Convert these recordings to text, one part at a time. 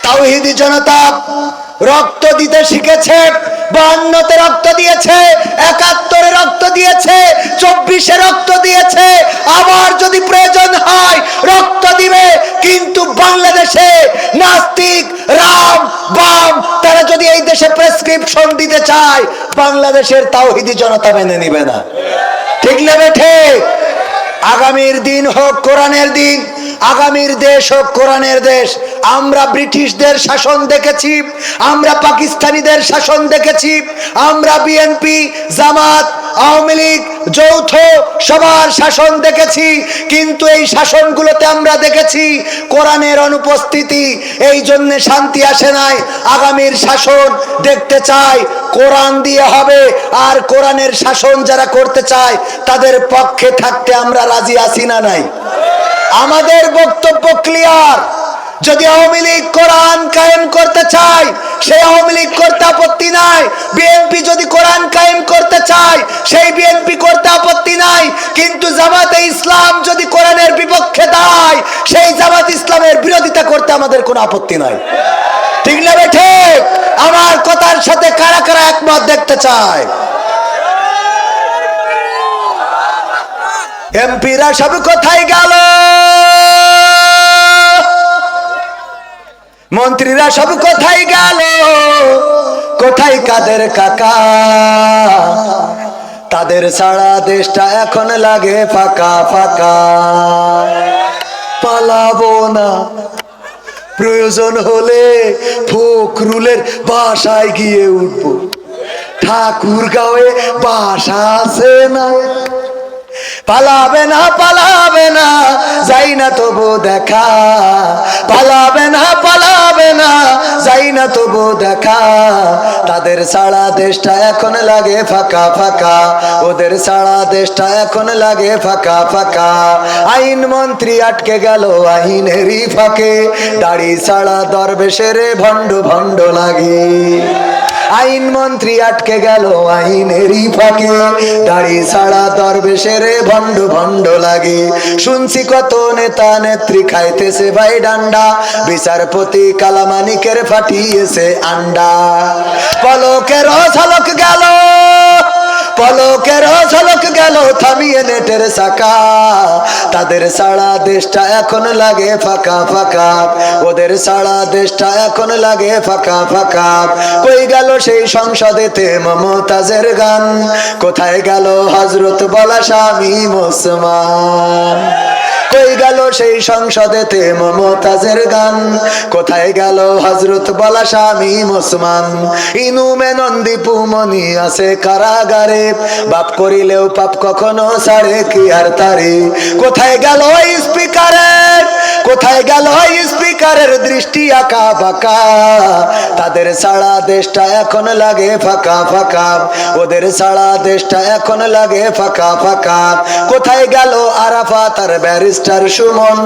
তাওহীদি জনতা রক্ত দিতে শিখেছে। 52-তে রক্ত দিয়েছে, 71-এ রক্ত দিয়েছে, 24-এ রক্ত দিয়েছে, আবার যদি প্রয়োজন হয় রক্ত দিবে। কিন্তু বাংলাদেশে নাস্তিক, রাম, বাম তারা যদি এই দেশে প্রেসক্রিপশন দিতে চায়, বাংলাদেশের তাওহীদি জনতা মেনে নিবে না। ঠিক না ঠিক? আগামীর দিন হোক কোরআনের দিন, আগামীর দেশ হোক কোরআনের দেশ। আমরা ব্রিটিশদের শাসন দেখেছি, আমরা পাকিস্তানিদের শাসন দেখেছি, আমরা বিএনপি, জামাত, আওয়ামী লীগ যৌথ সবার শাসন দেখেছি। কিন্তু এই শাসনগুলোতে আমরা দেখেছি কোরআনের অনুপস্থিতি, এই জন্য শান্তি আসে নাই। আগামীর শাসন দেখতে চাই কোরআন দিয়ে হবে, আর কোরআনের শাসন যারা করতে চায় তাদের পক্ষে থাকতে আমরা রাজি আছি না নাই? আমাদের বক্তব্য ক্লিয়ার। যদি আওয়ামী লীগ কোরআন কায়েম করতে চায়, সেই আওয়ামী লীগ করতে আপত্তি নাই। বিএনপি যদি কোরআন কায়েম করতে চায়, সেই বিএনপি করতে আপত্তি নাই। কিন্তু জামাতে ইসলাম যদি কোরআনের বিপক্ষে দাঁড়ায়, সেই জামাত ইসলামের বিরোধিতা করতে আমাদের কোনো আপত্তি নাই। ঠিক না ঠিক? আমার কথার সাথে কারা কারা একমত দেখতে চায়? এমপিরা সব কোথায় গেল? মন্ত্রীরা সব কোথায় গেল? কোথায় কাদের কাকা? তাদের সারা দেশটা এখন লাগে ফাঁকা ফাঁকা। পালাবো না, প্রয়োজন হলে ফখরুলের বাসায় গিয়ে উঠবো। ঠাকুরগাঁওয়ে বাসা আছে না? পালাবে না, পালাবে না, যাই না তবু দেখা। পালাবে না, পালাবে না, যাই না তবু দেখা। তাদের সারা দেশটা এখন লাগে ফাঁকা ফাঁকা, ওদের সারা দেশটা এখন লাগে ফাঁকা ফাঁকা। আইন মন্ত্রী আটকে গেল আইনেরই ফাঁকে, দাড়ি ছাড়া দরবেশের ভণ্ড ভণ্ড লাগে। আইন মন্ত্রী আটকে গেল আইনেরই ফাঁকে, দাড়ি ছাড়া দরবেশের ভণ্ড ভণ্ড লাগে। শুনছি কত নেতা নেত্রী খাইতেছে ভাই ডান্ডা, বিচারপতি কালামানিকের ফাটিয়েছে আন্ডা। পলকের ঝলক গেল, পলকের ঝলক গেল থামিয়ে নেটের চাকা। তাদের সারা দেশটা এখন লাগে ফাঁকা ফাঁকা, ওদের সারা দেশটা এখন লাগে ফাঁকা ফাঁকা। কই গেল সেই সংসদেতে মমতাজের গান? কোথায় গেল হযরত বলা শামীম ওসমান? কই গেল সেই সংসদেতে মমতাজের গান? কোথায় গেল হযরত বলা শামীম ওসমান? ইনু মেনন্দীপু মনি আছে কারাগারে, বাপ করিলেও পাপ কখনো ছাড়ে কি আর তারে। কোথায় গেল স্পিকারের, কোথায় গেল স্পিকারের দৃষ্টি আঁকা বাঁকা? তাদের সারা দেশটা এখন লাগে ফাঁকা ফাঁকা, ওদের সারা দেশটা এখন লাগে ফাঁকা ফাঁকা। কোথায় গেল আরাফাত আর ব্যারিস্টার সুমন?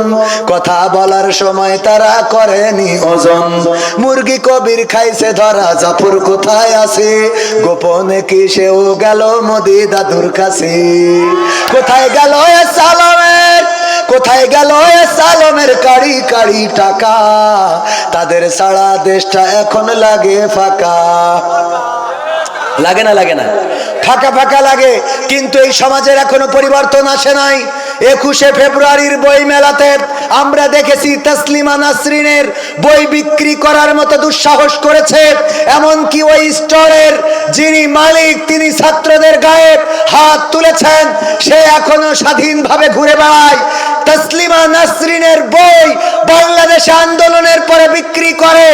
কথা বলার সময় তারা করেনি ওজন। মুরগি কবির খাইছে ধরা, জাফর কোথায় আছে? গোপনে কি সেও গেল মোদি দাদুর কাছে? কোথায় গেল সালামের, কোথায় গেল সালামের কাড়ি কাড়ি টাকা? তাদের সারা দেশটা এখন লাগে ফাঁকা। লাগে না? লাগে না? ফাঁকা ফাঁকা লাগে। কিন্তু এই সমাজের এখনো পরিবর্তন আসে নাই। 21শে ফেব্রুয়ারির বই মেলাতে আমরা দেখেছি তসলিমা নাসরিনের বই বিক্রি করার মতো দুঃসাহস করেছে। এমনকি ওই স্টোরের যিনি মালিক তিনি ছাত্রদের গায়ে হাত তুলেছেন। সে এখনো স্বাধীনভাবে ঘুরে বেড়ায়। তসলিমা নাসরিনের বই বাংলাদেশে আন্দোলনের পরে বিক্রি করে,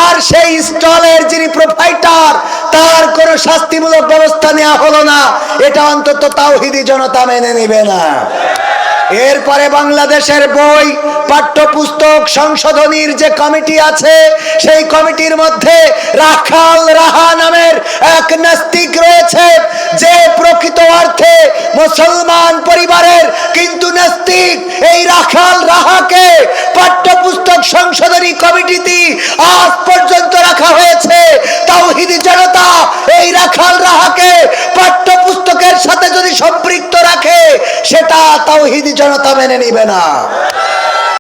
আর সেই স্টলের যিনি প্রোপাইটার তার কোনো শাস্তিমূলক ব্যবস্থা নেওয়া হলো না। এটা অন্তত তাওহীদি জনতা মেনে নিবে না। এরপরে বাংলাদেশের বই পাঠ্যপুস্তক সংশোধনীর যে কমিটি আছে, সেই কমিটির মধ্যে রাখাল রাহা নামের এক নাস্তিক রয়েছে, যে প্রকৃত অর্থে মুসলমান পরিবারের কিন্তু নাস্তিক। এই রাখাল রাহাকে পাঠ্যপুস্তক সংশোধনী কমিটিতে আজ পর্যন্ত রাখা হয়েছে। তাওহীদি জনতা এই রাখাল রাহাকে পাঠ্যপুস্তকের সাথে যদি সম্পৃক্ত রাখে, সেটা তাওহীদি জনতা মেনে নিবে না।